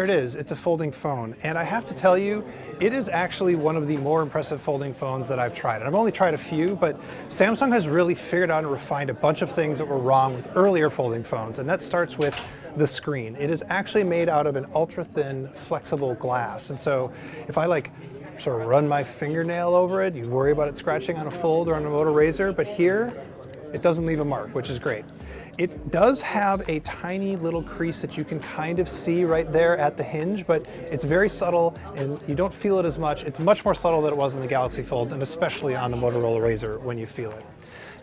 There it is, it's a folding phone, and I have to tell you, it is actually one of the more impressive folding phones that I've tried. And I've only tried a few, but Samsung has really figured out and refined a bunch of things that were wrong with earlier folding phones, and that starts with the screen. It is actually made out of an ultra-thin, flexible glass, and so if I sort of run my fingernail over it, you worry about it scratching on a Fold or on a Moto Razr, but here, it doesn't leave a mark, which is great. It does have a tiny little crease that you can kind of see right there at the hinge, but it's very subtle and you don't feel it as much. It's much more subtle than it was in the Galaxy Fold, and especially on the Motorola Razr when you feel it.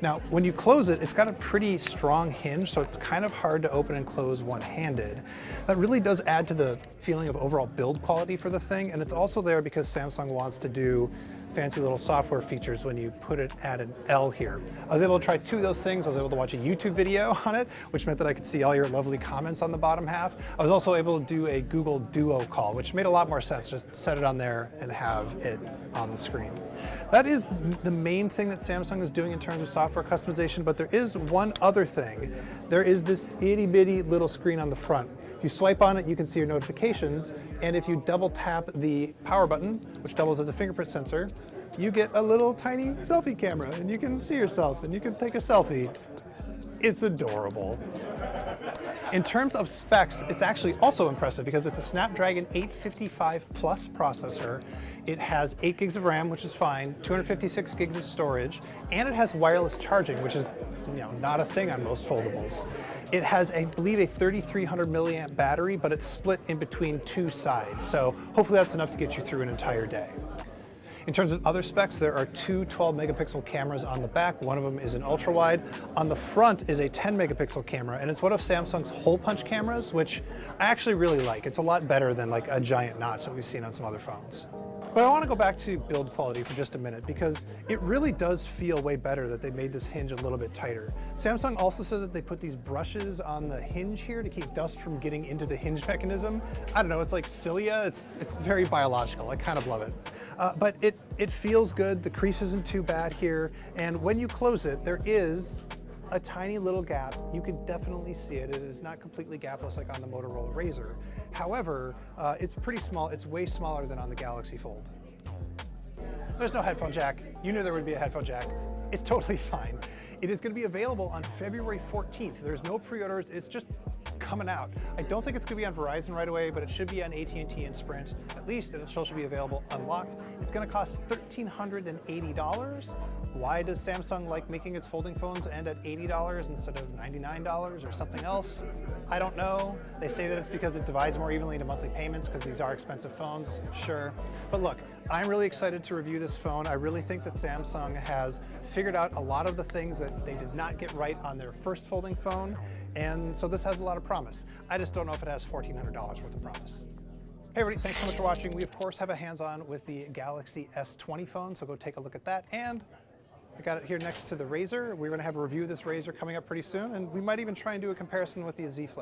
Now, when you close it, it's got a pretty strong hinge, so it's kind of hard to open and close one-handed. That really does add to the feeling of overall build quality for the thing, and it's also there because Samsung wants to do fancy little software features when you put it at an L here. I was able to try two of those things. I was able to watch a YouTube video on it, which meant that I could see all your lovely comments on the bottom half. I was also able to do a Google Duo call, which made a lot more sense. Just set it on there and have it on the screen. That is the main thing that Samsung is doing in terms of software customization, but there is one other thing. There is this itty bitty little screen on the front. If you swipe on it, you can see your notifications, and if you double tap the power button, which doubles as a fingerprint sensor, you get a little tiny selfie camera, and you can see yourself, and you can take a selfie. It's adorable. In terms of specs, it's actually also impressive because it's a Snapdragon 855 Plus processor. It has 8 gigs of RAM, which is fine, 256 gigs of storage, and it has wireless charging, which is not a thing on most foldables. It has, I believe, a 3,300 milliamp battery, but it's split in between two sides, so hopefully that's enough to get you through an entire day. In terms of other specs, there are two 12-megapixel cameras on the back. One of them is an ultra-wide. On the front is a 10-megapixel camera, and it's one of Samsung's hole-punch cameras, which I actually really like. It's a lot better than like a giant notch that we've seen on some other phones. But I want to go back to build quality for just a minute because it really does feel way better that they made this hinge a little bit tighter. Samsung also said that they put these brushes on the hinge here to keep dust from getting into the hinge mechanism. I don't know, it's like cilia. It's very biological. I kind of love it. But it feels good. The crease isn't too bad here. And when you close it, there is a tiny little gap. You can definitely see it. It is not completely gapless like on the Motorola Razr. However, it's pretty small. It's way smaller than on the Galaxy Fold. There's no headphone jack. You knew there would be a headphone jack. It's totally fine. It is going to be available on February 14th. There's no pre-orders. It's just coming out. I don't think it's going to be on Verizon right away, but it should be on AT&T and Sprint at least, and it still should be available unlocked. It's going to cost $1,380. Why does Samsung like making its folding phones end at $80 instead of $99 or something else? I don't know. They say that it's because it divides more evenly into monthly payments because these are expensive phones. Sure. But look, I'm really excited to review this phone. I really think that Samsung has figured out a lot of the things that they did not get right on their first folding phone, and so this has a lot of promise. I just don't know if it has $1,400 worth of promise. Hey everybody, thanks so much for watching. We of course have a hands-on with the Galaxy S20 phone, so go take a look at that. And I got it here next to the Razr. We're going to have a review of this Razr coming up pretty soon, and we might even try and do a comparison with the Z Flip.